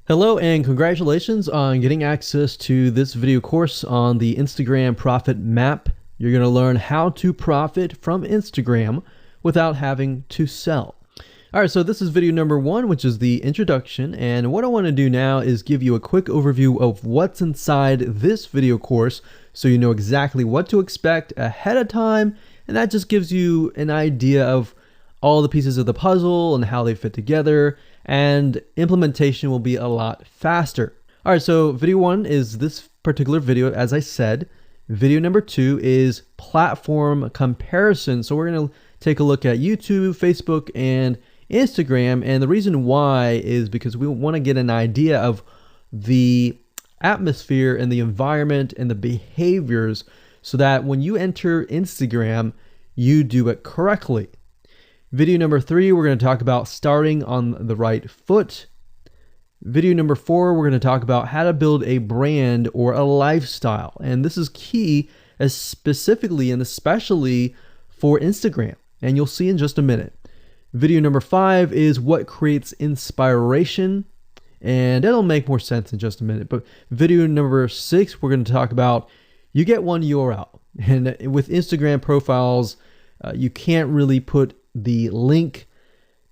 Hello and congratulations on getting access to this video course on the Instagram Profit Map. You're going to learn how to profit from Instagram without having to sell. All right, so this is video number 1, which is the introduction. And what I want to do now is give you a quick overview of what's inside this video course so you know exactly what to expect ahead of time. And that just gives you an idea of all the pieces of the puzzle and how they fit together, and implementation will be a lot faster. All right, so video 1 is this particular video, as I said. Video number 2 is platform comparison. So we're going to take a look at YouTube, Facebook, and Instagram. And the reason why is because we want to get an idea of the atmosphere and the environment and the behaviors so that when you enter Instagram, you do it correctly. Video number 3, we're going to talk about starting on the right foot. Video number 4, we're going to talk about how to build a brand or a lifestyle. And this is key, specifically and especially for Instagram. And you'll see in just a minute. Video number 5 is what creates inspiration. And that'll make more sense in just a minute. But video number 6, we're going to talk about you get one URL. And with Instagram profiles, you can't really put the link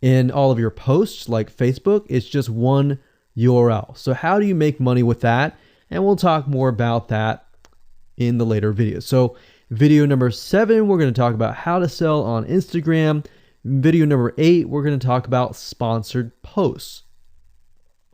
in all of your posts like Facebook. It's just one URL. So how do you make money with that? And we'll talk more about that in the later videos. So video number 7, we're going to talk about how to sell on Instagram. Video number 8, we're going to talk about sponsored posts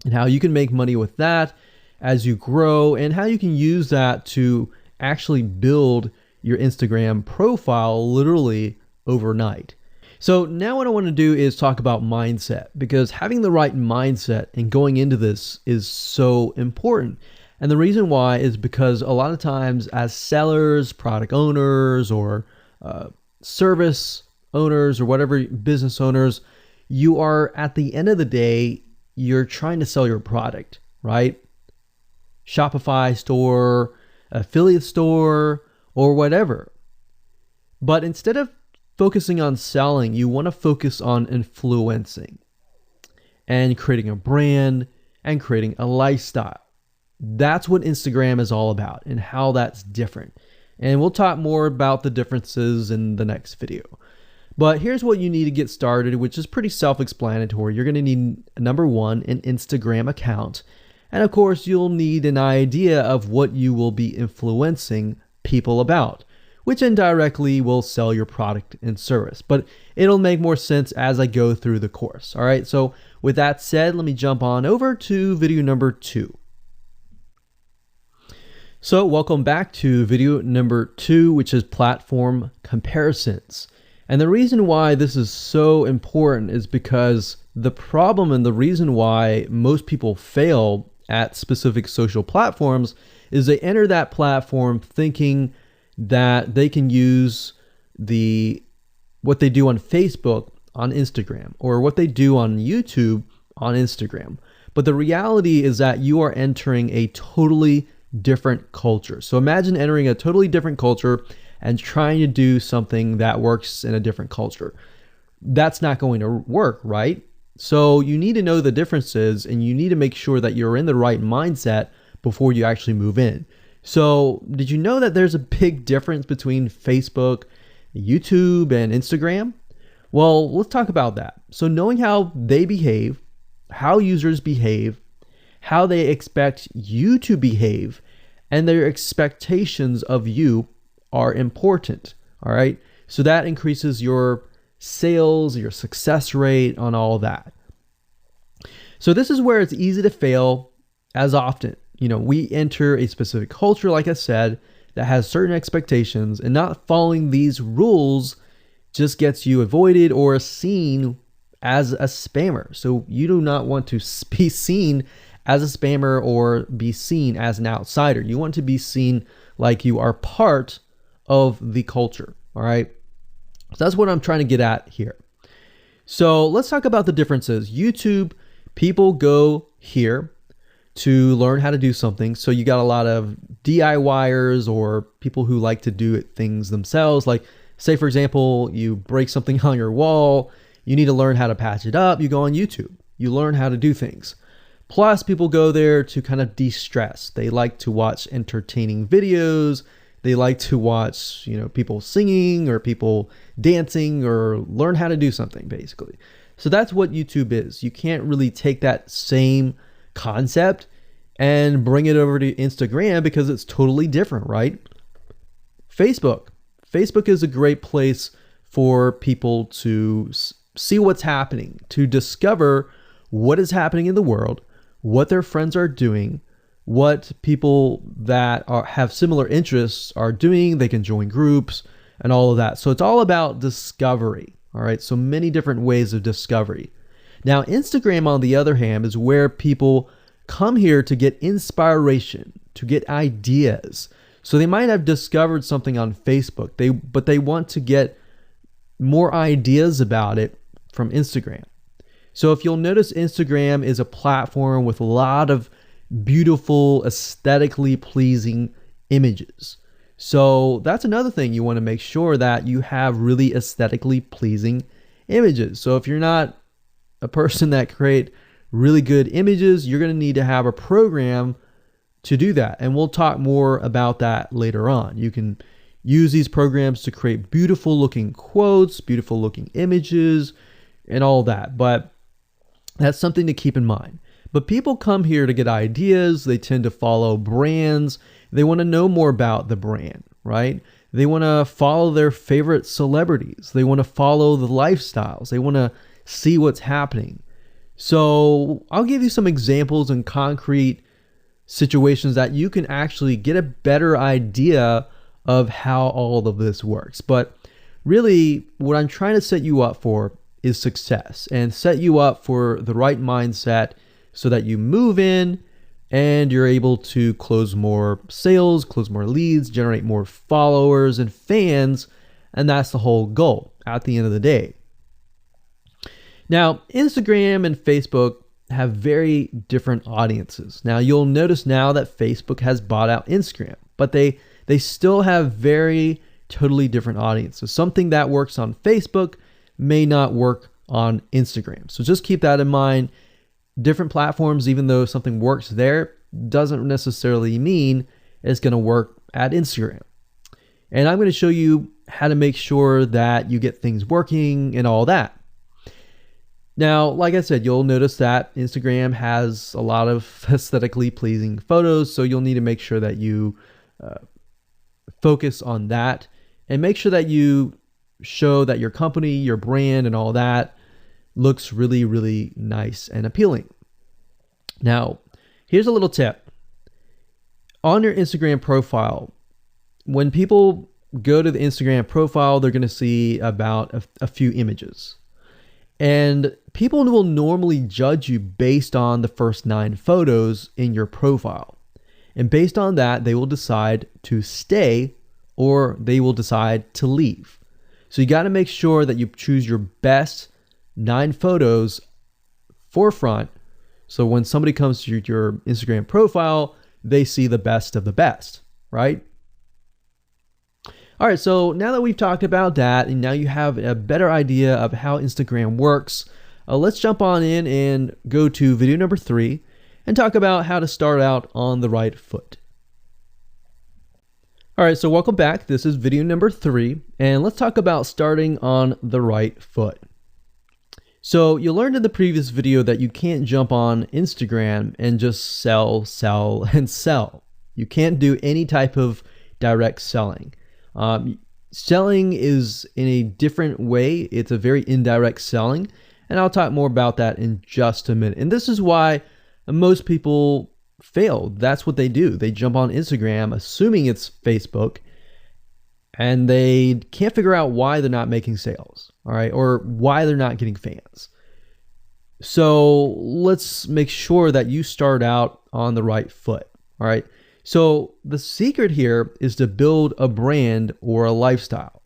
and how you can make money with that as you grow and how you can use that to actually build your Instagram profile literally overnight. So now what I want to do is talk about mindset, because having the right mindset and going into this is so important. And the reason why is because a lot of times as sellers, product owners, or service owners, or whatever business owners, you are at the end of the day, you're trying to sell your product, right? Shopify store, affiliate store, or whatever. But instead of focusing on selling, you want to focus on influencing and creating a brand and creating a lifestyle. That's what Instagram is all about and how that's different. And we'll talk more about the differences in the next video. But here's what you need to get started, which is pretty self-explanatory. You're going to need, number 1, an Instagram account. And of course, you'll need an idea of what you will be influencing people about, which indirectly will sell your product and service. But it'll make more sense as I go through the course. All right, so with that said, let me jump on over to video number 2. So welcome back to video number 2, which is platform comparisons. And the reason why this is so important is because the problem and the reason why most people fail at specific social platforms is they enter that platform thinking that they can use what they do on Facebook on Instagram, or what they do on YouTube on Instagram. But the reality is that you are entering a totally different culture. So imagine entering a totally different culture and trying to do something that works in a different culture. That's not going to work, right? So you need to know the differences, and you need to make sure that you're in the right mindset before you actually move in. So did you know that there's a big difference between Facebook, YouTube, and Instagram? Well, let's talk about that. So knowing how they behave, how users behave, how they expect you to behave, and their expectations of you are important. All right. So that increases your sales, your success rate on all that. So this is where it's easy to fail as often. We enter a specific culture, like I said, that has certain expectations, and not following these rules just gets you avoided or seen as a spammer. So you do not want to be seen as a spammer or be seen as an outsider. You want to be seen like you are part of the culture. All right. So that's what I'm trying to get at here. So let's talk about the differences. YouTube, people go here to learn how to do something. So you got a lot of DIYers or people who like to do things themselves. Like, say, for example, you break something on your wall, you need to learn how to patch it up. You go on YouTube, you learn how to do things. Plus, people go there to kind of de-stress. They like to watch entertaining videos. They like to watch, people singing or people dancing or learn how to do something, basically. So that's what YouTube is. You can't really take that same concept and bring it over to Instagram because it's totally different, right? Facebook is a great place for people to see what's happening, to discover what is happening in the world, what their friends are doing, what people that have similar interests are doing. They can join groups and all of that. So it's all about discovery. All right. So many different ways of discovery. Now, Instagram, on the other hand, is where people come here to get inspiration, to get ideas. So they might have discovered something on Facebook, but they want to get more ideas about it from Instagram. So if you'll notice, Instagram is a platform with a lot of beautiful, aesthetically pleasing images. So that's another thing. You want to make sure that you have really aesthetically pleasing images. So if you're not a person that create really good images, you're going to need to have a program to do that. And we'll talk more about that later on. You can use these programs to create beautiful looking quotes, beautiful looking images, and all that. But that's something to keep in mind. But people come here to get ideas. They tend to follow brands. They want to know more about the brand, right? They want to follow their favorite celebrities. They want to follow the lifestyles. They want to see what's happening. So I'll give you some examples and concrete situations that you can actually get a better idea of how all of this works. But really, what I'm trying to set you up for is success, and set you up for the right mindset so that you move in and you're able to close more sales, close more leads, generate more followers and fans. And that's the whole goal at the end of the day. Now, Instagram and Facebook have very different audiences. Now, you'll notice now that Facebook has bought out Instagram, but they still have very totally different audiences. Something that works on Facebook may not work on Instagram. So just keep that in mind. Different platforms, even though something works there, doesn't necessarily mean it's going to work at Instagram. And I'm going to show you how to make sure that you get things working and all that. Now, like I said, you'll notice that Instagram has a lot of aesthetically pleasing photos, so you'll need to make sure that you focus on that and make sure that you show that your company, your brand, and all that looks really, really nice and appealing. Now, here's a little tip. On your Instagram profile, when people go to the Instagram profile, they're going to see about a few images. And people will normally judge you based on the first 9 photos in your profile. And based on that, they will decide to stay or they will decide to leave. So you got to make sure that you choose your best 9 photos forefront. So when somebody comes to your Instagram profile, they see the best of the best, right? All right, so now that we've talked about that, and now you have a better idea of how Instagram works, let's jump on in and go to video number 3 and talk about how to start out on the right foot. All right, so welcome back. This is video number 3, and let's talk about starting on the right foot. So you learned in the previous video that you can't jump on Instagram and just sell, and sell. You can't do any type of direct selling. Selling is in a different way. It's a very indirect selling, and I'll talk more about that in just a minute. And this is why most people fail. That's what they do. They jump on Instagram assuming it's Facebook, and they can't figure out why they're not making sales, all right, or why they're not getting fans. So let's make sure that you start out on the right foot, all right? So the secret here is to build a brand or a lifestyle.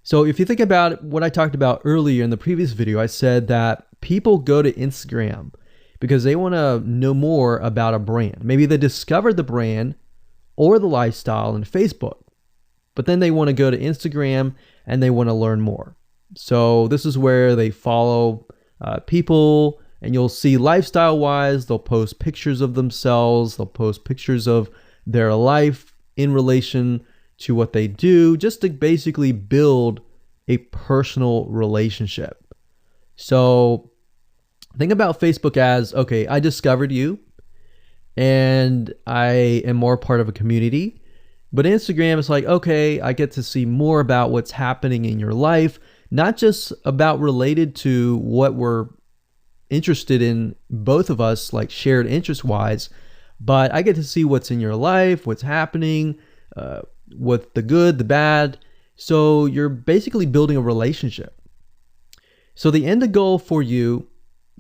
So if you think about what I talked about earlier in the previous video, I said that people go to Instagram because they want to know more about a brand. Maybe they discovered the brand or the lifestyle in Facebook, but then they want to go to Instagram and they want to learn more. So this is where they follow people And you'll see lifestyle wise, they'll post pictures of themselves, they'll post pictures of their life in relation to what they do, just to basically build a personal relationship. So think about Facebook as, okay, I discovered you and I am more part of a community. But Instagram is like, okay, I get to see more about what's happening in your life, not just about related to what we're interested in, both of us, like shared interest wise, but I get to see what's in your life, what's happening, what the good, the bad. So you're basically building a relationship. So the end goal for you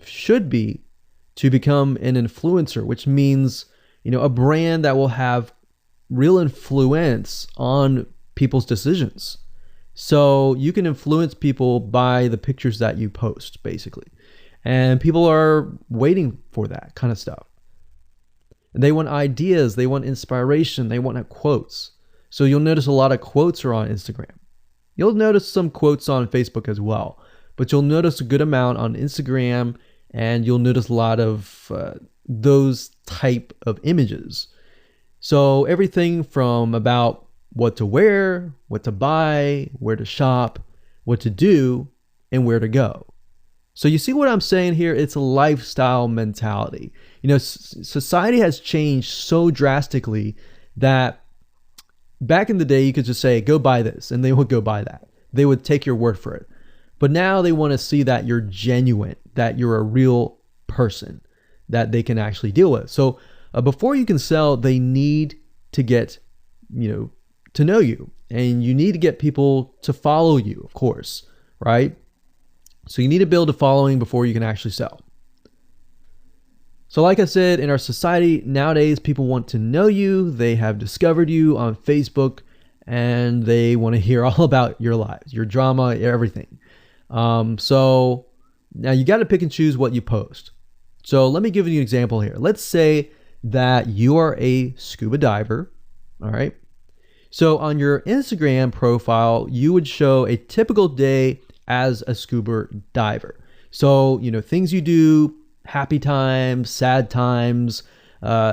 should be to become an influencer, which means, a brand that will have real influence on people's decisions. So you can influence people by the pictures that you post, basically. And people are waiting for that kind of stuff. They want ideas, they want inspiration, they want quotes. So you'll notice a lot of quotes are on Instagram. You'll notice some quotes on Facebook as well, but you'll notice a good amount on Instagram, and you'll notice a lot of those type of images. So everything from about what to wear, what to buy, where to shop, what to do, and where to go. So you see what I'm saying here? It's a lifestyle mentality. Society has changed so drastically that back in the day, you could just say, go buy this, and they would go buy that. They would take your word for it. But now they want to see that you're genuine, that you're a real person that they can actually deal with. So before you can sell, they need to get, to know you, and you need to get people to follow you, of course, right? So you need to build a following before you can actually sell. So like I said, in our society nowadays, people want to know you. They have discovered you on Facebook, and they want to hear all about your lives, your drama, everything. So now you got to pick and choose what you post. So let me give you an example here. Let's say that you are a scuba diver, all right? So on your Instagram profile, you would show a typical day as a scuba diver. So, things you do, happy times, sad times,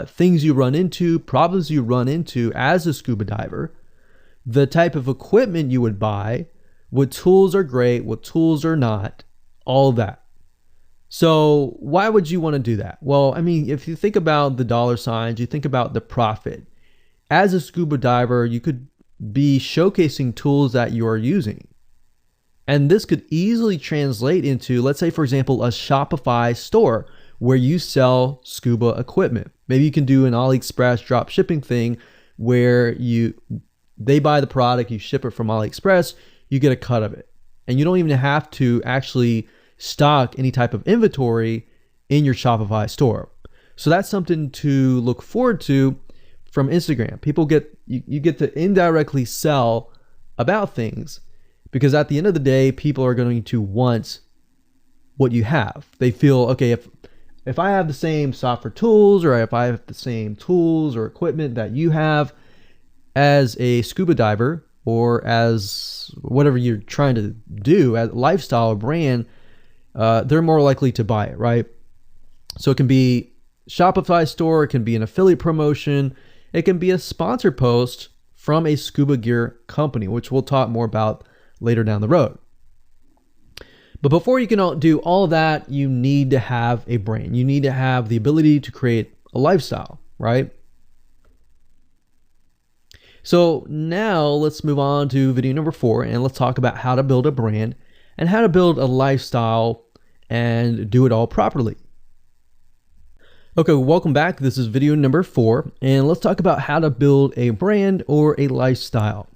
things you run into, problems you run into as a scuba diver, the type of equipment you would buy, what tools are great, what tools are not, all that. So why would you want to do that? Well, if you think about the dollar signs, you think about the profit. As a scuba diver, you could be showcasing tools that you are using. And this could easily translate into, let's say, for example, a Shopify store where you sell scuba equipment. Maybe you can do an AliExpress drop shipping thing where they buy the product, you ship it from AliExpress, you get a cut of it. And you don't even have to actually stock any type of inventory in your Shopify store. So that's something to look forward to from Instagram. You get to indirectly sell about things, because at the end of the day, people are going to want what you have. They feel, okay, if I have the same software tools, or if I have the same tools or equipment that you have as a scuba diver, or as whatever you're trying to do as a lifestyle or brand, they're more likely to buy it, right? So it can be Shopify store, it can be an affiliate promotion, it can be a sponsor post from a scuba gear company, which we'll talk more about later down the road. But before you can do all of that, you need to have a brand. You need to have the ability to create a lifestyle, right? So now let's move on to video number 4, and let's talk about how to build a brand and how to build a lifestyle and do it all properly. Okay, welcome back. This is video number 4, and let's talk about how to build a brand or a lifestyle.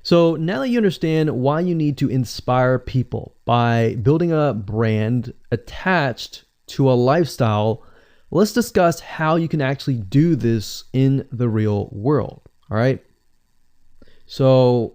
So now that you understand why you need to inspire people by building a brand attached to a lifestyle, let's discuss how you can actually do this in the real world, all right? So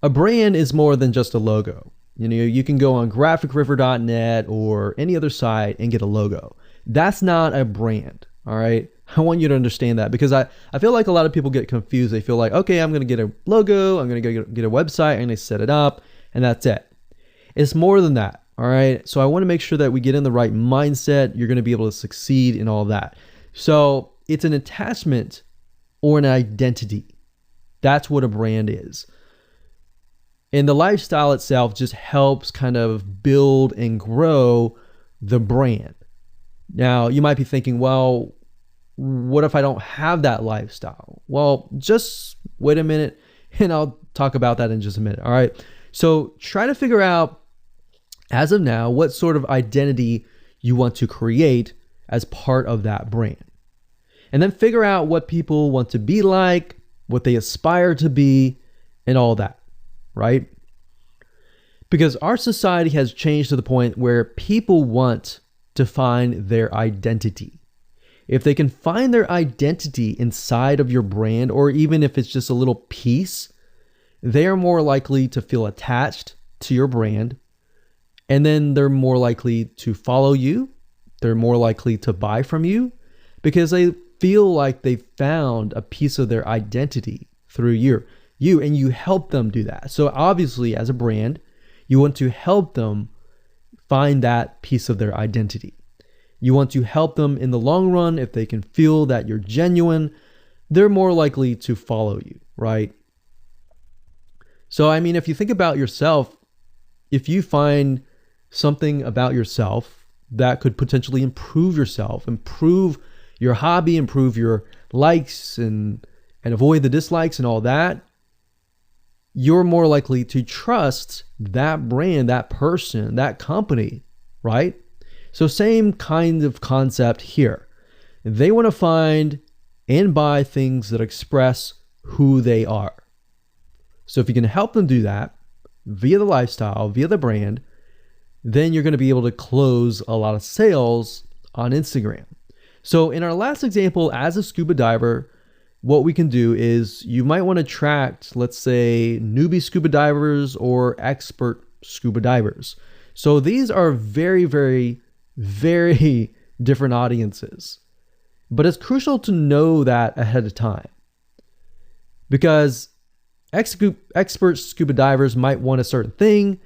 a brand is more than just a logo. You can go on graphicriver.net or any other site and get a logo. That's not a brand, all right? I want you to understand that, because I feel like a lot of people get confused. They feel like, okay, I'm going to get a logo, I'm going to get a website, I'm going to set it up, and that's it. It's more than that, All right. So I want to make sure that we get in the right mindset. You're going to be able to succeed in all of that. So it's an attachment or an identity. That's what a brand is. And the lifestyle itself just helps kind of build and grow the brand. Now, you might be thinking, well, what if I don't have that lifestyle? Well, just wait a minute and I'll talk about that in just a minute. All right. So try to figure out, as of now, what sort of identity you want to create as part of that brand. And then figure out what people want to be like, what they aspire to be, and all that, right? Because our society has changed to the point where people want to find their identity. If they can find their identity inside of your brand, or even if it's just a little piece, they are more likely to feel attached to your brand. And then they're more likely to follow you. They're more likely to buy from you because they feel like they found a piece of their identity through you, and you help them do that. So obviously, as a brand, you want to help them find that piece of their identity. You want to help them in the long run. If they can feel that you're genuine, they're more likely to follow you, right? So, I mean, if you think about yourself, if you find something about yourself that could potentially improve yourself, improve your hobby, improve your likes and avoid the dislikes and all that, you're more likely to trust that brand, that person, that company, right? So same kind of concept here. They want to find and buy things that express who they are. So if you can help them do that via the lifestyle, via the brand, then you're going to be able to close a lot of sales on Instagram. So in our last example, as a scuba diver, what we can do is you might want to attract, let's say, newbie scuba divers or expert scuba divers. So these are very, very, very different audiences. But it's crucial to know that ahead of time, because expert scuba divers might want a certain thing.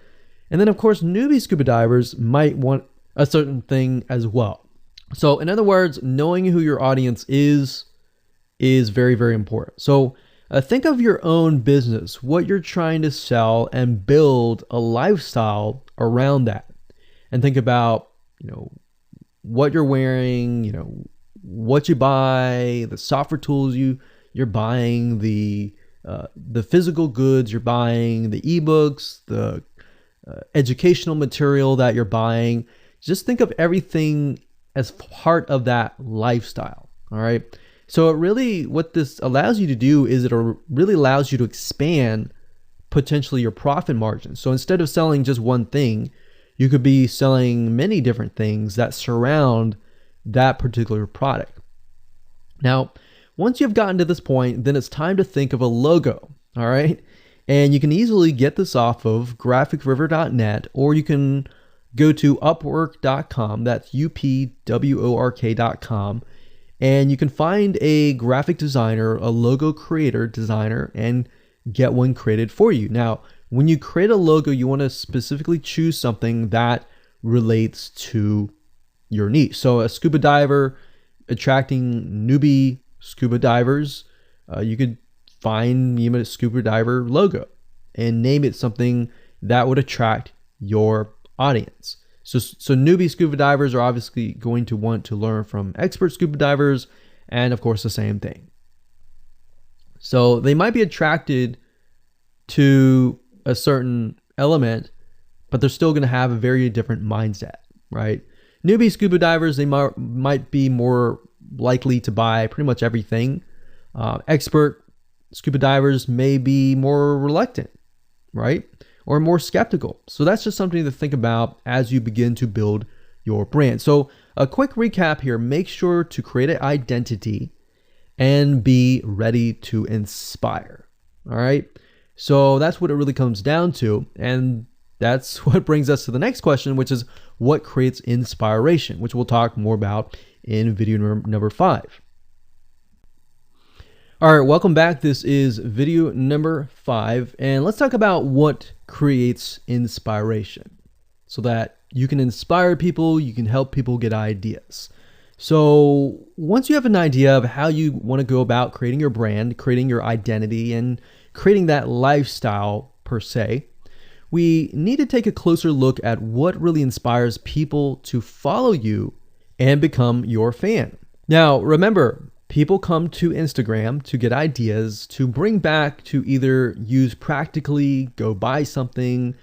And then, of course, newbie scuba divers might want a certain thing as well. So in other words, knowing who your audience is very, very important. So think of your own business, what you're trying to sell, and build a lifestyle around that. And think about, what you're wearing, what you buy, the software tools you're buying, the physical goods you're buying, the ebooks, the educational material that you're buying. Just think of everything as part of that lifestyle. All right. So what this allows you to do is it really allows you to expand potentially your profit margin. So instead of selling just one thing, you could be selling many different things that surround that particular product. Now, once you've gotten to this point, then it's time to think of a logo. All right. And you can easily get this off of graphicriver.net, or you can go to upwork.com. That's upwork.com. And you can find a graphic designer, a logo creator, designer, and get one created for you. Now, when you create a logo, you want to specifically choose something that relates to your niche. So a scuba diver attracting newbie scuba divers, you could find a scuba diver logo and name it something that would attract your audience. So newbie scuba divers are obviously going to want to learn from expert scuba divers, and of course the same thing. So they might be attracted to a certain element, but they're still going to have a very different mindset, right? Newbie scuba divers, they might be more likely to buy pretty much everything. Expert scuba divers may be more reluctant, right? Or more skeptical. So that's just something to think about as you begin to build your brand. So a quick recap here: make sure to create an identity and be ready to inspire. All right. So that's what it really comes down to. And that's what brings us to the next question, which is what creates inspiration, which we'll talk more about in video number 5. All right, welcome back. This is video number 5, and let's talk about what creates inspiration so that You can inspire people, you can help people get ideas. So once you have an idea of how you want to go about creating your brand, creating your identity, and creating that lifestyle per se, we need to take a closer look at what really inspires people to follow you and become your fan. Now, remember, people come to Instagram to get ideas to bring back to either use practically, go buy something,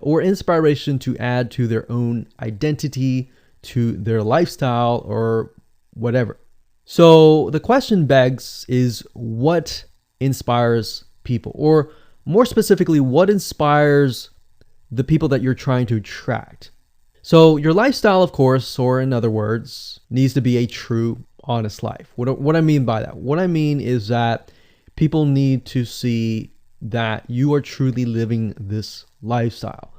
or inspiration to add to their own identity, to their lifestyle, or whatever. So the question begs is, what inspires people? Or more specifically, what inspires the people that you're trying to attract? So your lifestyle, of course, or in other words, needs to be a true, honest life. What I mean by that? What I mean is that people need to see that you are truly living this lifestyle.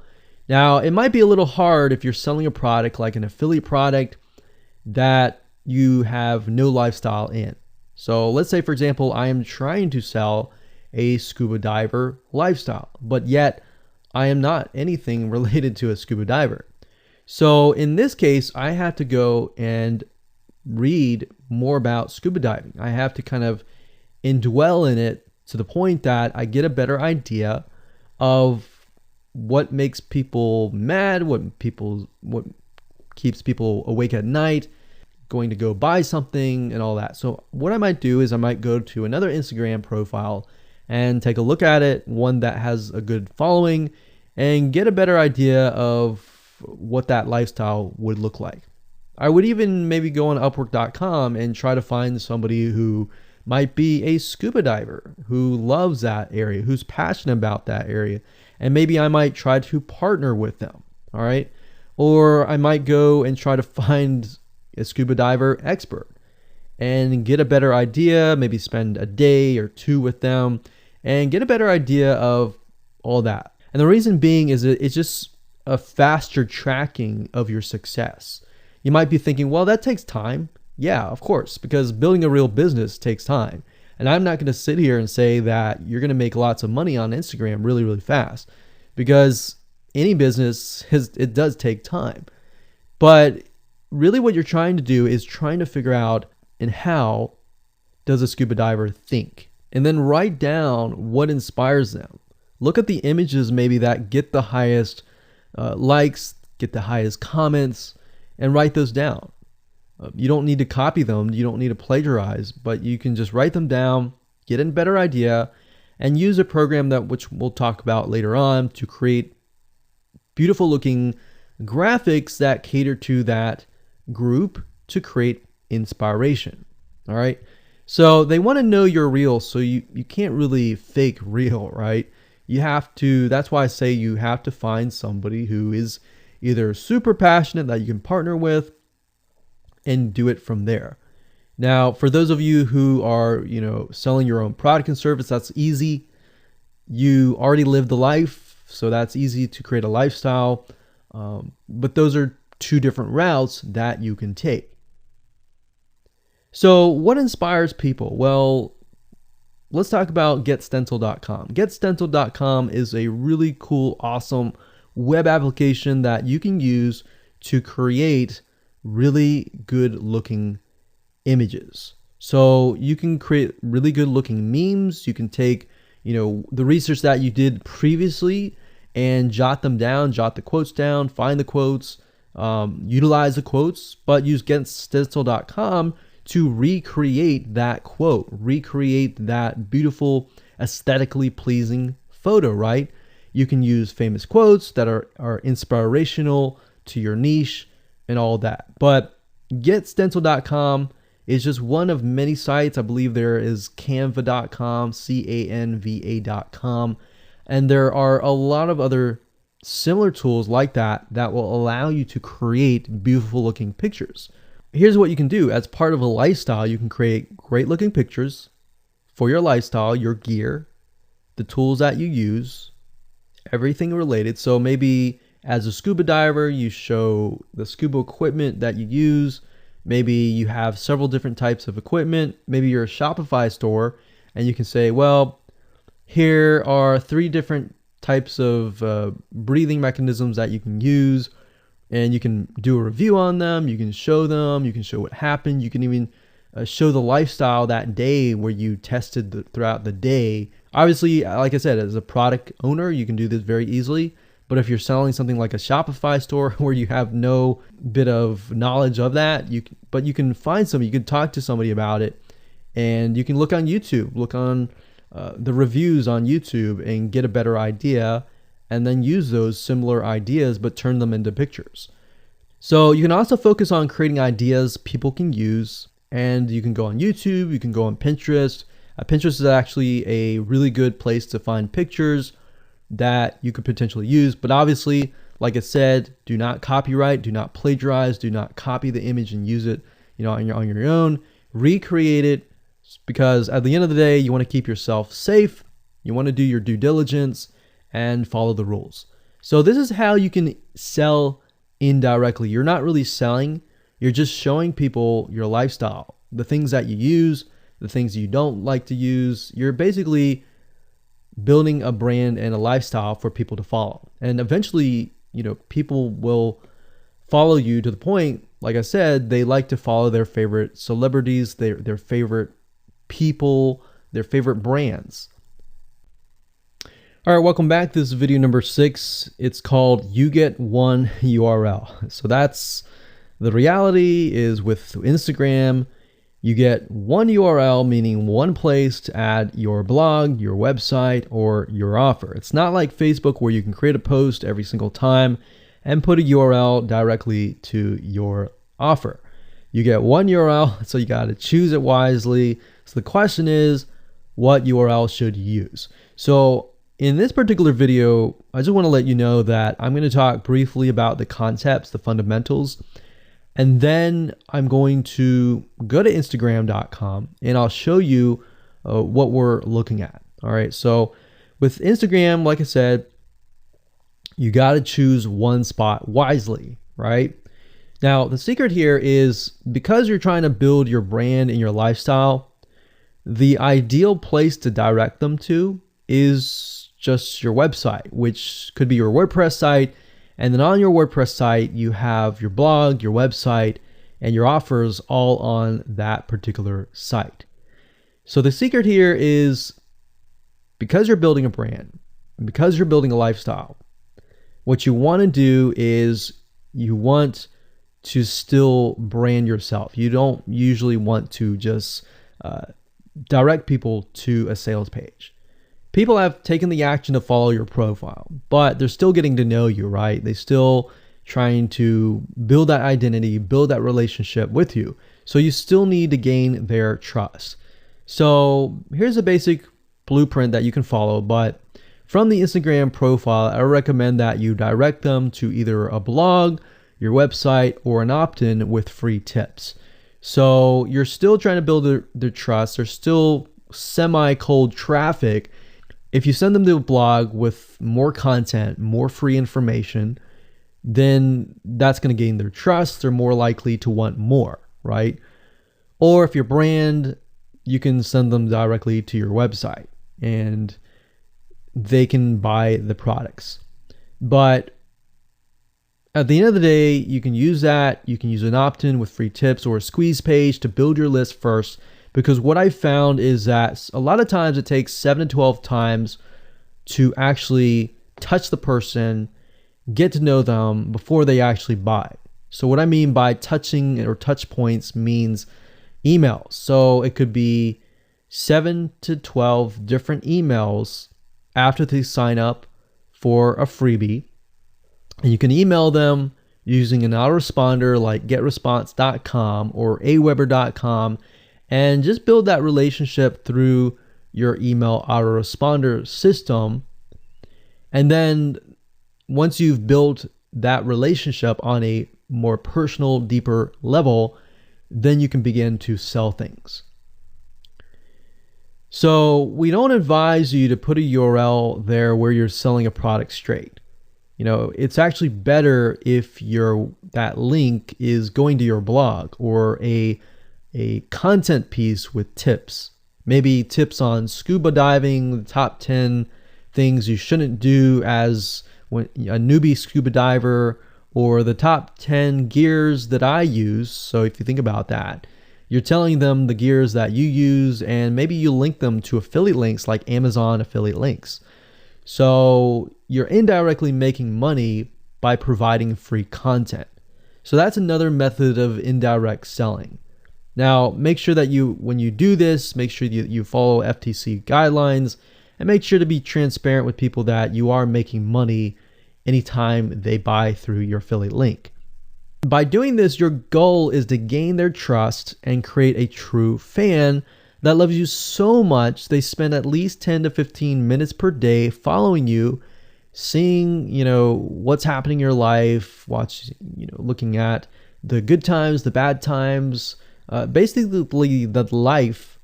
Now, it might be a little hard if you're selling a product like an affiliate product that you have no lifestyle in. So let's say, for example, I am trying to sell a scuba diver lifestyle, but yet I am not anything related to a scuba diver. So in this case, I have to go and read more about scuba diving. I have to kind of indwell in it to the point that I get a better idea of what makes people mad, what keeps people awake at night, going to go buy something and all that. So what I might do is I might go to another Instagram profile and take a look at it, one that has a good following, and get a better idea of what that lifestyle would look like. I would even maybe go on Upwork.com and try to find somebody who might be a scuba diver, who loves that area, who's passionate about that area. And maybe I might try to partner with them, all right? Or I might go and try to find a scuba diver expert and get a better idea, maybe spend a day or two with them and get a better idea of all that. And the reason being is it's just a faster tracking of your success. You might be thinking, well, that takes time. Yeah, of course, because building a real business takes time. And I'm not going to sit here and say that you're going to make lots of money on Instagram really, really fast, because any business, it does take time. But really what you're trying to do is trying to figure out, and how does a scuba diver think? And then write down what inspires them. Look at the images maybe that get the highest likes, get the highest comments, and write those down. You don't need to copy them. You don't need to plagiarize, but you can just write them down, get a better idea, and use a program which we'll talk about later on to create beautiful looking graphics that cater to that group to create inspiration. All right. So they want to know you're real. So you can't really fake real, right? You have to, that's why I say you have to find somebody who is either super passionate that you can partner with and do it from there. Now, for those of you who are, selling your own product and service, that's easy. You already live the life, so that's easy to create a lifestyle. But those are two different routes that you can take. So what inspires people? Well, let's talk about getstencil.com. Getstencil.com is a really cool, awesome web application that you can use to create really good looking images. So you can create really good looking memes. You can take, the research that you did previously and jot them down, jot the quotes down, find the quotes, utilize the quotes, but use getstencil.com to recreate that quote, recreate that beautiful, aesthetically pleasing photo, right? You can use famous quotes that are inspirational to your niche and all that. But getstencil.com is just one of many sites. I believe there is canva.com, canva.com, and there are a lot of other similar tools like that will allow you to create beautiful looking pictures. Here's what you can do. As part of a lifestyle, you can create great looking pictures for your lifestyle, your gear, the tools that you use, everything related. So maybe as a scuba diver, you show the scuba equipment that you use. Maybe you have several different types of equipment. Maybe you're a Shopify store and you can say, well, here are 3 different types of breathing mechanisms that you can use. and you can do a review on them. You can show them. You can show what happened. You can even show the lifestyle that day where you tested throughout the day. Obviously, like I said, as a product owner, you can do this very easily. But if you're selling something like a Shopify store where you have no bit of knowledge of that, you can find somebody, you can talk to somebody about it, and you can look on YouTube, look on the reviews on YouTube and get a better idea, and then use those similar ideas but turn them into pictures. So you can also focus on creating ideas people can use, and you can go on YouTube, you can go on Pinterest. Pinterest is actually a really good place to find pictures that you could potentially use. But obviously, like I said, do not copyright, do not plagiarize, do not copy the image and use it, on your own. Recreate it, because at the end of the day, you want to keep yourself safe. You want to do your due diligence and follow the rules. So this is how you can sell indirectly. You're not really selling, you're just showing people your lifestyle, the things that you use, the things you don't like to use. You're basically building a brand and a lifestyle for people to follow. And eventually, people will follow you to the point, like I said, they like to follow their favorite celebrities, their favorite people, their favorite brands. All right, welcome back. This is video number 6. It's called You Get One URL. So that's the reality is with Instagram, you get one URL, meaning one place to add your blog, your website, or your offer. It's not like Facebook where you can create a post every single time and put a URL directly to your offer. You get one URL, so you got to choose it wisely. So the question is, what URL should you use? So in this particular video, I just want to let you know that I'm going to talk briefly about the concepts, the fundamentals. And then I'm going to go to Instagram.com and I'll show you what we're looking at. All right. So with Instagram, like I said, you got to choose one spot wisely, right? Now, the secret here is because you're trying to build your brand and your lifestyle, the ideal place to direct them to is just your website, which could be your WordPress site. And then on your WordPress site, you have your blog, your website, and your offers all on that particular site. So the secret here is because you're building a brand, and because you're building a lifestyle, what you want to do is you want to still brand yourself. You don't usually want to just direct people to a sales page. People have taken the action to follow your profile, but they're still getting to know you, right? They're still trying to build that identity, build that relationship with you. So you still need to gain their trust. So here's a basic blueprint that you can follow, but from the Instagram profile, I recommend that you direct them to either a blog, your website, or an opt-in with free tips. So you're still trying to build their trust. There's still semi-cold traffic. If you send them to a blog with more content, more free information, then that's going to gain their trust. They're more likely to want more, right? Or if your brand, you can send them directly to your website and they can buy the products. But at the end of the day, you can use that. You can use an opt-in with free tips or a squeeze page to build your list first. Because what I found is that a lot of times it takes 7 to 12 times to actually touch the person, get to know them before they actually buy. So what I mean by touching or touch points means emails. So it could be 7 to 12 different emails after they sign up for a freebie. And you can email them using an autoresponder like getresponse.com or aweber.com. And just build that relationship through your email autoresponder system. And then once you've built that relationship on a more personal, deeper level, then you can begin to sell things. So we don't advise you to put a URL there where you're selling a product straight. It's actually better if that link is going to your blog or a content piece with tips, maybe tips on scuba diving, the top 10 things you shouldn't do as a newbie scuba diver, or the top 10 gears that I use. So if you think about that, you're telling them the gears that you use, and maybe you link them to affiliate links like Amazon affiliate links. So you're indirectly making money by providing free content. So that's another method of indirect selling. Now, make sure that when you do this, make sure you follow FTC guidelines, and make sure to be transparent with people that you are making money anytime they buy through your affiliate link. By doing this, your goal is to gain their trust and create a true fan that loves you so much they spend at least 10 to 15 minutes per day following you, seeing, what's happening in your life, looking at the good times, the bad times, basically the life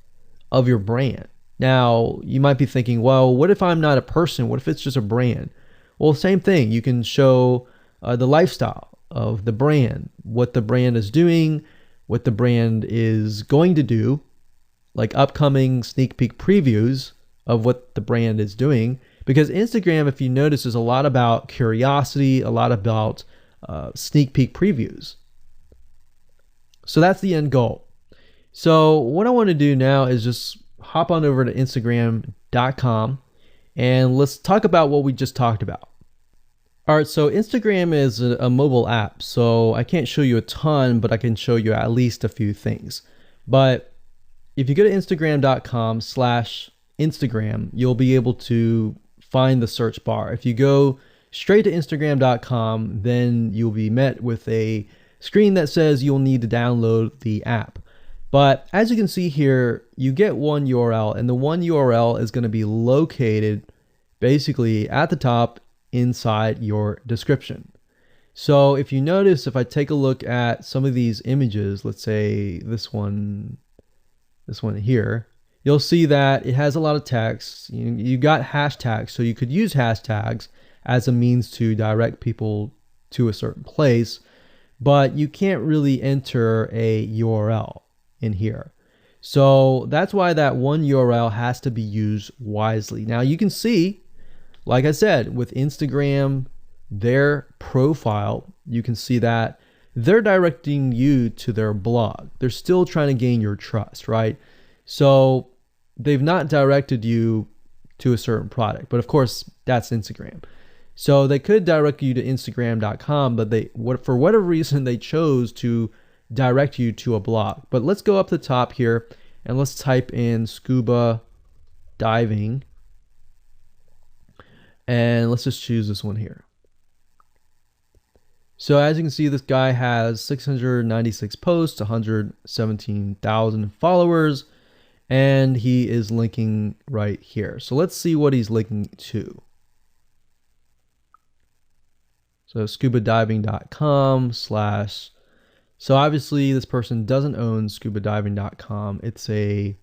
of your brand. Now, you might be thinking, well, what if I'm not a person? What if it's just a brand? Well, same thing. You can show the lifestyle of the brand, what the brand is doing, what the brand is going to do, like upcoming sneak peek previews of what the brand is doing. Because Instagram, if you notice, is a lot about curiosity, a lot about sneak peek previews. So that's the end goal. So what I want to do now is just hop on over to Instagram.com and let's talk about what we just talked about. All right, so Instagram is a mobile app, so I can't show you a ton, but I can show you at least a few things. But if you go to Instagram.com/Instagram, you'll be able to find the search bar. If you go straight to Instagram.com, then you'll be met with a screen that says you'll need to download the app. But as you can see here, you get one URL, and the one URL is going to be located basically at the top inside your description. So if you notice, if I take a look at some of these images, let's say this one here, you'll see that it has a lot of text. You got hashtags, so you could use hashtags as a means to direct people to a certain place, but you can't really enter a URL in here. So that's why that one URL has to be used wisely. Now you can see, like I said, with Instagram, their profile, you can see that they're directing you to their blog. They're still trying to gain your trust, right? So they've not directed you to a certain product, but of course that's Instagram. So they could direct you to Instagram.com, but for whatever reason, they chose to direct you to a blog. But let's go up the top here and let's type in scuba diving. And let's just choose this one here. So as you can see, this guy has 696 posts, 117,000 followers, and he is linking right here. So let's see what he's linking to. So scubadiving.com/. So obviously this person doesn't own scubadiving.com. It's a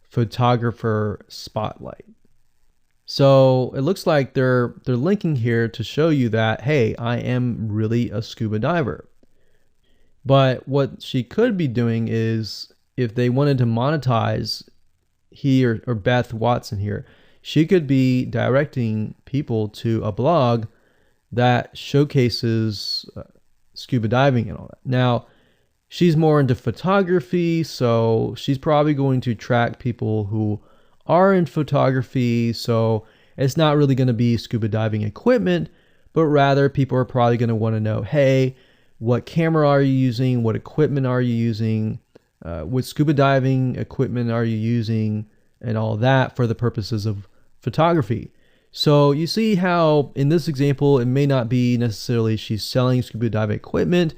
photographer spotlight. So it looks like they're linking here to show you that, hey, I am really a scuba diver. But what she could be doing is, if they wanted to monetize he or Beth Watson here, she could be directing people to a blog that showcases scuba diving and all that. Now, she's more into photography, so she's probably going to attract people who are in photography. So it's not really going to be scuba diving equipment, but rather people are probably going to want to know, hey, what camera are you using? What equipment are you using? What scuba diving equipment are you using? And all that for the purposes of photography. So you see how in this example, it may not be necessarily she's selling scuba diving equipment,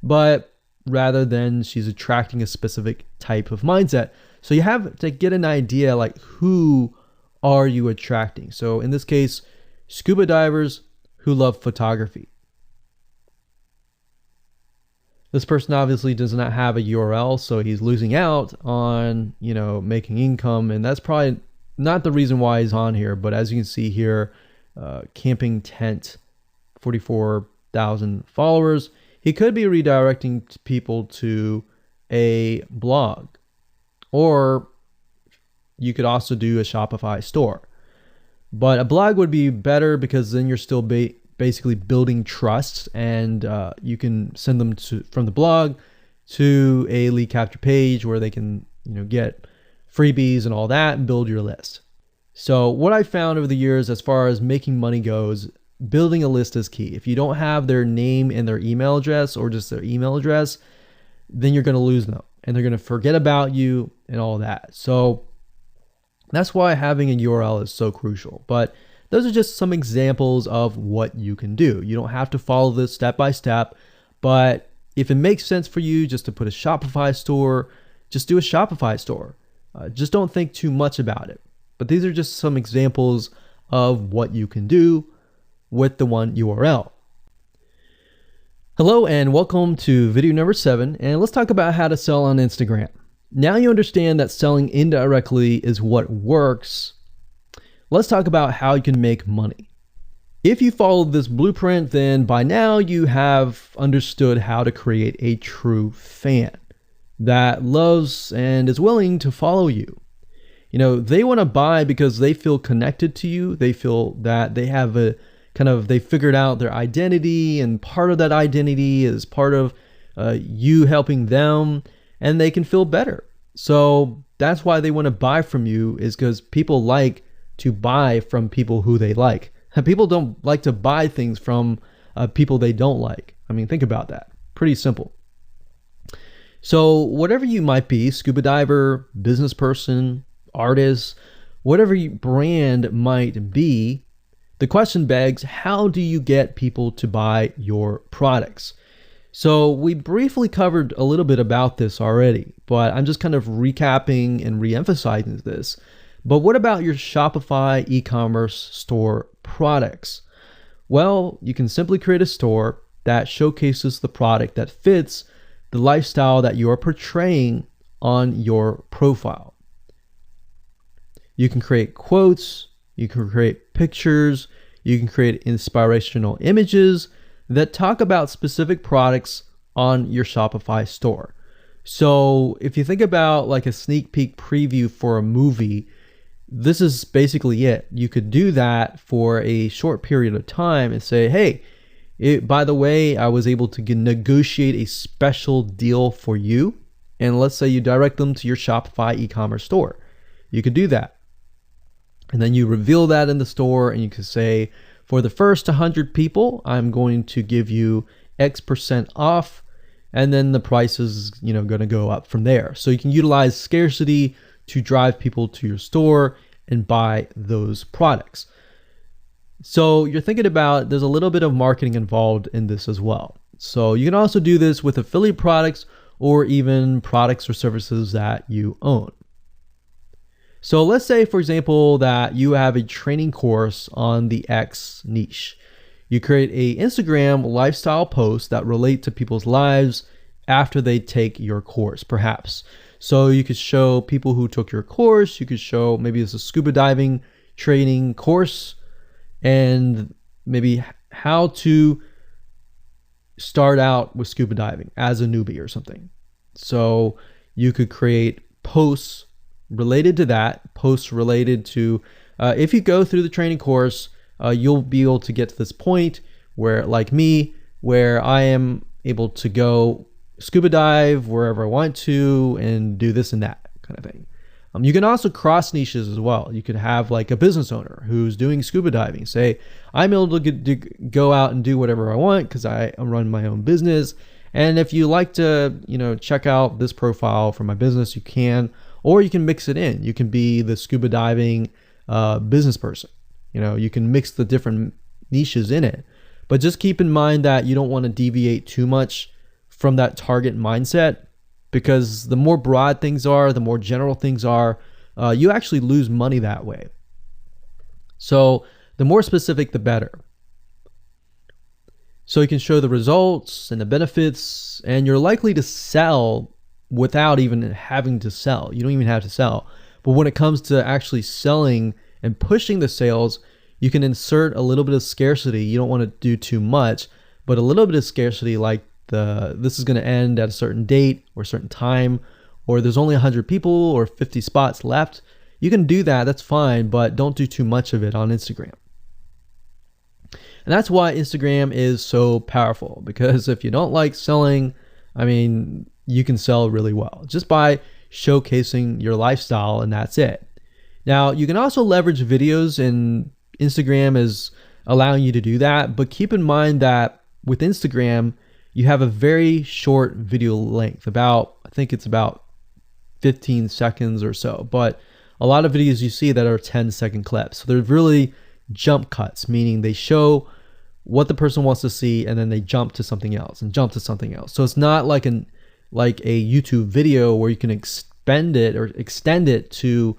but rather than she's attracting a specific type of mindset. So you have to get an idea, like, who are you attracting? So in this case, scuba divers who love photography. This person obviously does not have a URL, so he's losing out on, making income, and that's probably not the reason why he's on here. But as you can see here, camping tent, 44,000 followers. He could be redirecting people to a blog, or you could also do a Shopify store. But a blog would be better because then you're still basically building trust, and you can send them from the blog to a lead capture page where they can get freebies and all that and build your list. So what I found over the years as far as making money goes, building a list is key. If you don't have their name and their email address, or just their email address, then you're going to lose them and they're going to forget about you and all that. So that's why having a URL is so crucial. But those are just some examples of what you can do. You don't have to follow this step by step, but if it makes sense for you just to put a Shopify store, just do a Shopify store. Just don't think too much about it. But these are just some examples of what you can do with the one URL. Hello and welcome to video number 7, and let's talk about how to sell on Instagram. Now you understand that selling indirectly is what works. Let's talk about how you can make money. If you followed this blueprint, then by now you have understood how to create a true fan that loves and is willing to follow you. They want to buy because they feel connected to you. They feel that they have they figured out their identity, and part of that identity is part of you helping them, and they can feel better. So that's why they want to buy from you, is because people like to buy from people who they like. And people don't like to buy things from people they don't like. I mean, think about that. Pretty simple. So whatever you might be, scuba diver, business person, artist, whatever your brand might be, the question begs, how do you get people to buy your products? So we briefly covered a little bit about this already, but I'm just kind of recapping and re-emphasizing this. But what about your Shopify e-commerce store products? Well, you can simply create a store that showcases the product that fits the lifestyle that you are portraying on your profile. You can create quotes, you can create pictures, you can create inspirational images that talk about specific products on your Shopify store. So if you think about like a sneak peek preview for a movie, this is basically it. You could do that for a short period of time and say, hey, by the way, I was able to negotiate a special deal for you. And let's say you direct them to your Shopify e-commerce store. You could do that. And then you reveal that in the store, and you can say, for the first 100 people, I'm going to give you X% off, and then the price is going to go up from there. So you can utilize scarcity to drive people to your store and buy those products. So you're thinking about, there's a little bit of marketing involved in this as well. So you can also do this with affiliate products or even products or services that you own. So let's say, for example, that you have a training course on the X niche. You create a Instagram lifestyle post that relate to people's lives after they take your course, perhaps. So you could show people who took your course, you could show maybe it's a scuba diving training course, and maybe how to start out with scuba diving as a newbie or something. So you could create posts related to that, posts related to, if you go through the training course, you'll be able to get to this point where, like me, where I am able to go scuba dive wherever I want to and do this and that kind of thing. You can also cross niches as well. You could have like a business owner who's doing scuba diving. Say, I'm able to go out and do whatever I want because I run my own business. And if you like to, check out this profile for my business, you can, or you can mix it in. You can be the scuba diving business person. You can mix the different niches in it. But just keep in mind that you don't want to deviate too much from that target mindset, because the more broad things are, the more general things are, you actually lose money that way. So the more specific, the better. So you can show the results and the benefits, and you're likely to sell without even having to sell. You don't even have to sell. But when it comes to actually selling and pushing the sales, you can insert a little bit of scarcity. You don't want to do too much, but a little bit of scarcity, like this is going to end at a certain date or a certain time, or there's only 100 people or 50 spots left. You can do that, that's fine, but don't do too much of it on Instagram. And that's why Instagram is so powerful, because if you don't like selling, I mean, you can sell really well just by showcasing your lifestyle, and that's it. Now, you can also leverage videos, and Instagram is allowing you to do that, but keep in mind that with Instagram, you have a very short video length, I think it's about 15 seconds or so, but a lot of videos you see that are 10-second clips. So they're really jump cuts, meaning they show what the person wants to see and then they jump to something else and jump to something else. So it's not like a YouTube video where you can extend it to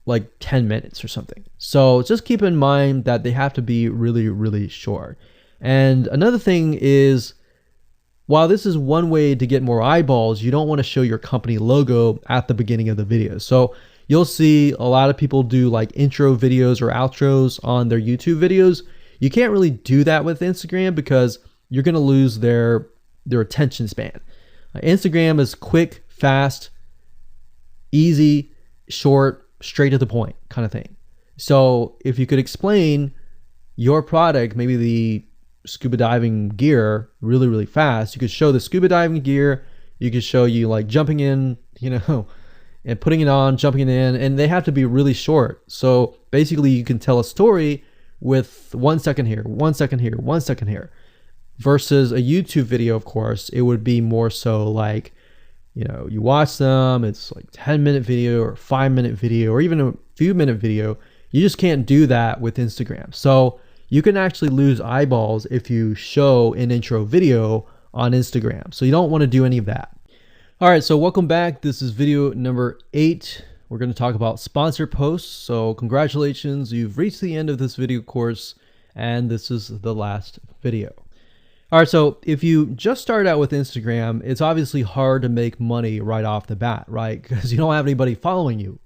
like 10 minutes or something. So just keep in mind that they have to be really, really short. And another thing is, while this is one way to get more eyeballs, you don't want to show your company logo at the beginning of the video. So you'll see a lot of people do like intro videos or outros on their YouTube videos. You can't really do that with Instagram because you're going to lose their attention span. Instagram is quick, fast, easy, short, straight to the point kind of thing. So if you could explain your product, maybe the scuba diving gear, really, really fast, you could show the scuba diving gear, you could show you like jumping in, and putting it on, jumping in, and they have to be really short. So basically you can tell a story with 1 second here, 1 second here, 1 second here, versus a YouTube video. Of course, it would be more so like, you watch them, it's like 10-minute video or 5-minute video or even a few minute video. You just can't do that with Instagram. So you can actually lose eyeballs if you show an intro video on Instagram. So you don't want to do any of that. All right, so welcome back. This is video number 8. We're going to talk about sponsor posts. So congratulations, you've reached the end of this video course, and this is the last video. All right, so if you just start out with Instagram, it's obviously hard to make money right off the bat, right? Because you don't have anybody following you.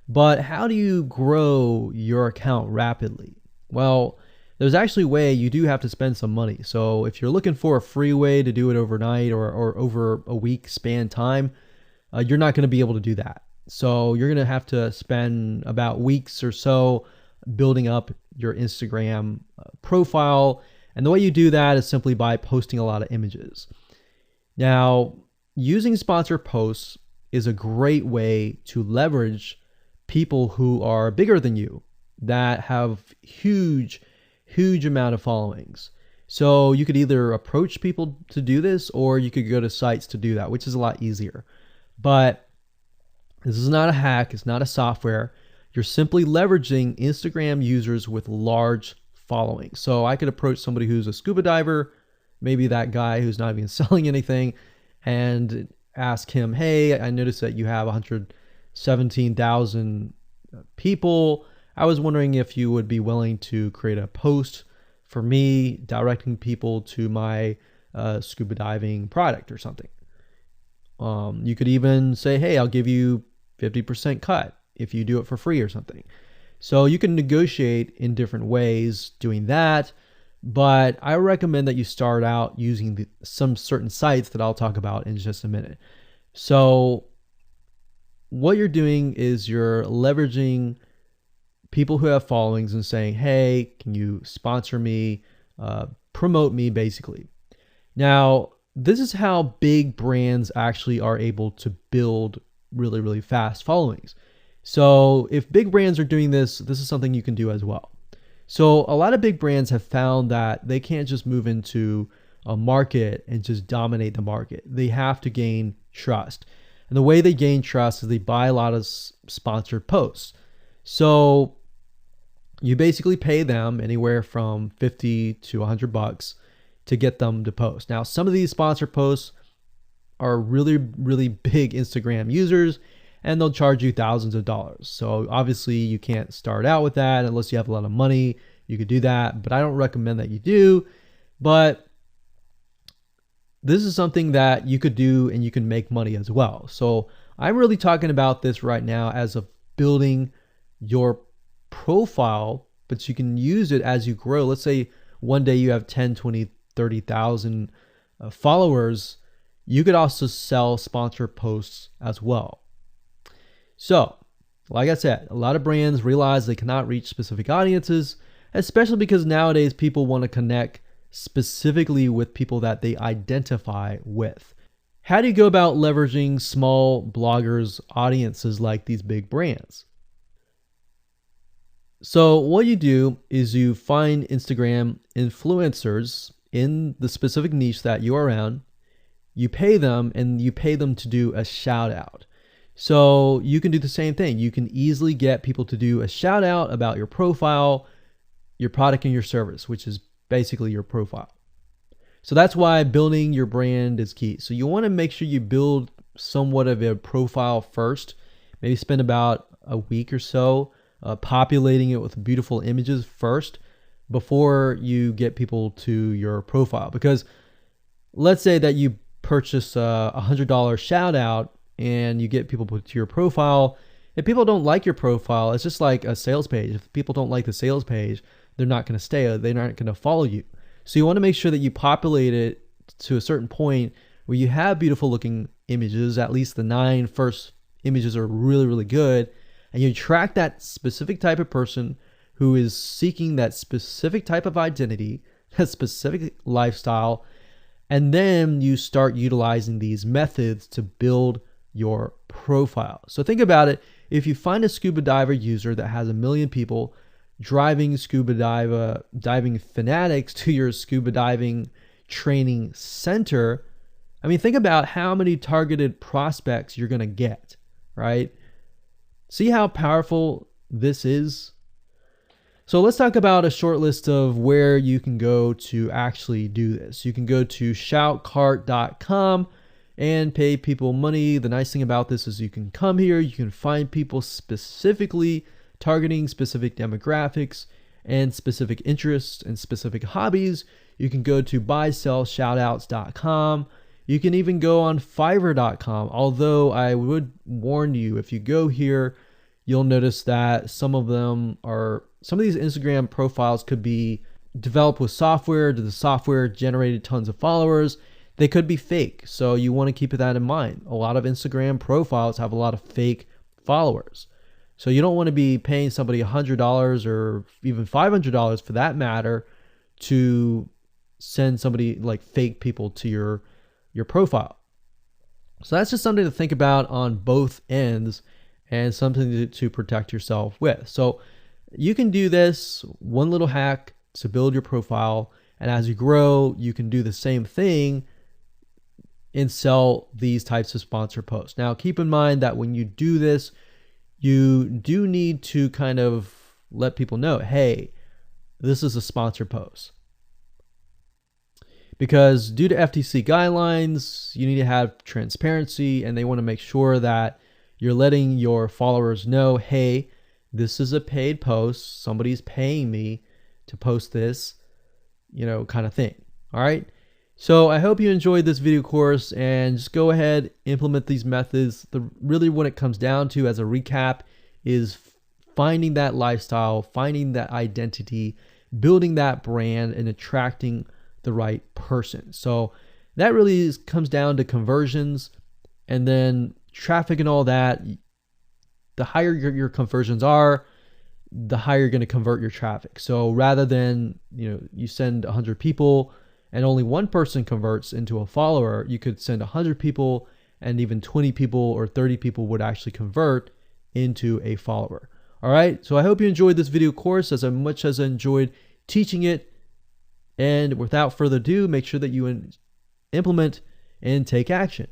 But how do you grow your account rapidly? Well, there's actually a way. You do have to spend some money. So if you're looking for a free way to do it overnight or over a week span time, you're not going to be able to do that. So you're going to have to spend about weeks or so building up your Instagram profile. And the way you do that is simply by posting a lot of images. Now, using sponsored posts is a great way to leverage people who are bigger than you, that have huge amount of followings. So you could either approach people to do this, or you could go to sites to do that, which is a lot easier. But this is not a hack. It's not a software. You're simply leveraging Instagram users with large followings. So I could approach somebody who's a scuba diver, maybe that guy who's not even selling anything, and ask him, hey, I noticed that you have 117,000 people. I was wondering if you would be willing to create a post for me directing people to my scuba diving product or something. You could even say, hey, I'll give you 50% cut if you do it for free or something. So you can negotiate in different ways doing that. But I recommend that you start out using some certain sites that I'll talk about in just a minute. So what you're doing is you're leveraging people who have followings and saying, hey, can you sponsor me, promote me, basically. Now, this is how big brands actually are able to build really, really fast followings. So if big brands are doing this, this is something you can do as well. So a lot of big brands have found that they can't just move into a market and just dominate the market. They have to gain trust. And the way they gain trust is they buy a lot of sponsored posts. So you basically pay them anywhere from $50 to $100 to get them to post. Now, some of these sponsored posts are really, really big Instagram users, and they'll charge you thousands of dollars. So obviously you can't start out with that unless you have a lot of money. You could do that, but I don't recommend that you do. But this is something that you could do and you can make money as well. So I'm really talking about this right now as of building your profile, but you can use it as you grow. Let's say one day you have 10, 20, 30,000 followers. You could also sell sponsored posts as well. So, like I said, a lot of brands realize they cannot reach specific audiences. especially because nowadays people want to connect specifically with people that they identify with. How do you go about leveraging small bloggers' audiences like these big brands? So what you do is you find Instagram influencers in the specific niche that you are in. You pay them, and you pay them to do a shout out. So you can do the same thing. You can easily get people to do a shout out about your profile, your product, and your service, which is basically your profile. So that's why building your brand is key. So you want to make sure you build somewhat of a profile first. Maybe spend about a week or so populating it with beautiful images first before you get people to your profile. Because let's say that you purchase a $100 shout out and you get people to your profile. If people don't like your profile, it's just like a sales page. If people don't like the sales page, they're not going to stay. They're not going to follow you. So you want to make sure that you populate it to a certain point where you have beautiful looking images. At least the 9 first images are really, really good. And you attract that specific type of person who is seeking that specific type of identity, that specific lifestyle. And then you start utilizing these methods to build your profile. So think about it. If you find a scuba diver user that has 1 million people driving scuba diving fanatics to your scuba diving training center, I mean, think about how many targeted prospects you're going to get, right? See how powerful this is? So let's talk about a short list of where you can go to actually do this. You can go to shoutcart.com and pay people money. The nice thing about this is you can come here, you can find people specifically targeting specific demographics and specific interests and specific hobbies. You can go to buysellshoutouts.com. You can even go on fiverr.com. Although I would warn you, if you go here, you'll notice that some of these Instagram profiles could be developed with software. The software generated tons of followers. They could be fake. So you want to keep that in mind. A lot of Instagram profiles have a lot of fake followers. So you don't want to be paying somebody $100 or even $500 for that matter to send somebody like fake people to your profile. So that's just something to think about on both ends and something to protect yourself with. So you can do this one little hack to build your profile. And as you grow, you can do the same thing and sell these types of sponsor posts. Now, keep in mind that when you do this, you do need to kind of let people know, hey, this is a sponsored post. Because due to FTC guidelines, you need to have transparency, and they want to make sure that you're letting your followers know, hey, this is a paid post. Somebody's paying me to post this, kind of thing. All right. So I hope you enjoyed this video course, and just go ahead, implement these methods. Really what it comes down to as a recap is finding that lifestyle, finding that identity, building that brand, and attracting the right person. So that really comes down to conversions, and then traffic and all that. The higher your conversions are, the higher you're going to convert your traffic. So rather than, you send 100 people and only one person converts into a follower, you could send 100 people and even 20 people or 30 people would actually convert into a follower. All right. So I hope you enjoyed this video course as much as I enjoyed teaching it. And without further ado, make sure that you implement and take action.